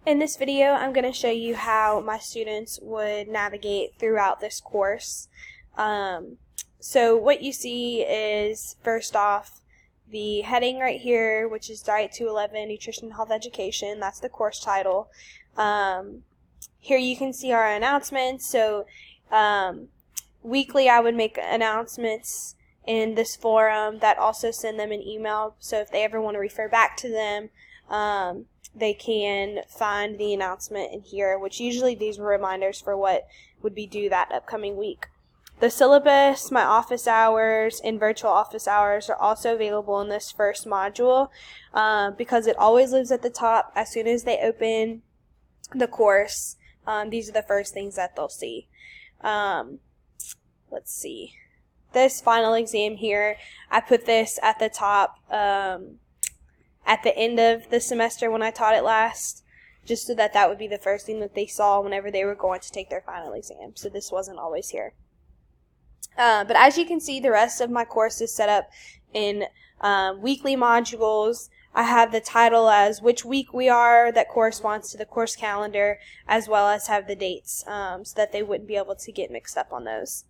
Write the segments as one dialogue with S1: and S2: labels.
S1: In this video, I'm going to show you how my students would navigate throughout this course. So what you see is, first off, the heading right here, which is Diet 211, Nutrition and Health Education. That's the course title. Here you can see our announcements. So weekly I would make announcements in this forum that also send them an email. So if they ever want to refer back to them, they can find the announcement in here, which usually these are reminders for what would be due that upcoming week. The syllabus, my office hours, and virtual office hours are also available in this first module because it always lives at the top. As soon as they open the course, these are the first things that they'll see. Let's see. This final exam here, I put this at the top at the end of the semester when I taught it last, just so that would be the first thing that they saw whenever they were going to take their final exam. So this wasn't always here. But as you can see, the rest of my course is set up in weekly modules. I have the title as which week we are that corresponds to the course calendar, as well as have the dates so that they wouldn't be able to get mixed up on those.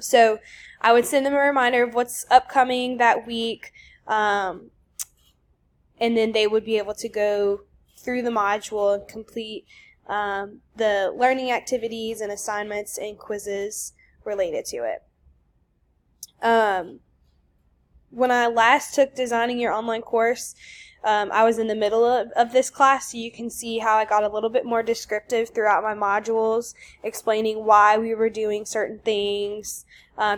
S1: So I would send them a reminder of what's upcoming that week, and then they would be able to go through the module and complete the learning activities and assignments and quizzes related to it. When I last took Designing Your Online Course, I was in the middle of this class, so you can see how I got a little bit more descriptive throughout my modules, explaining why we were doing certain things,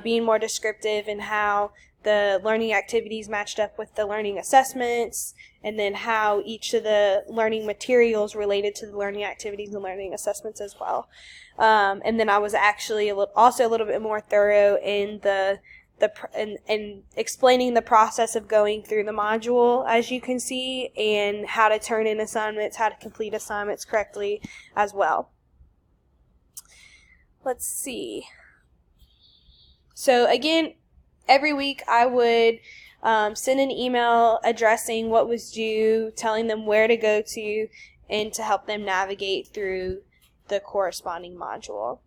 S1: being more descriptive in how the learning activities matched up with the learning assessments, and then how each of the learning materials related to the learning activities and learning assessments as well. And then I was actually also a little bit more thorough in in explaining the process of going through the module, as you can see, and how to turn in assignments, how to complete assignments correctly as well. Let's see. So again, every week I would send an email addressing what was due, telling them where to go to, and to help them navigate through the corresponding module.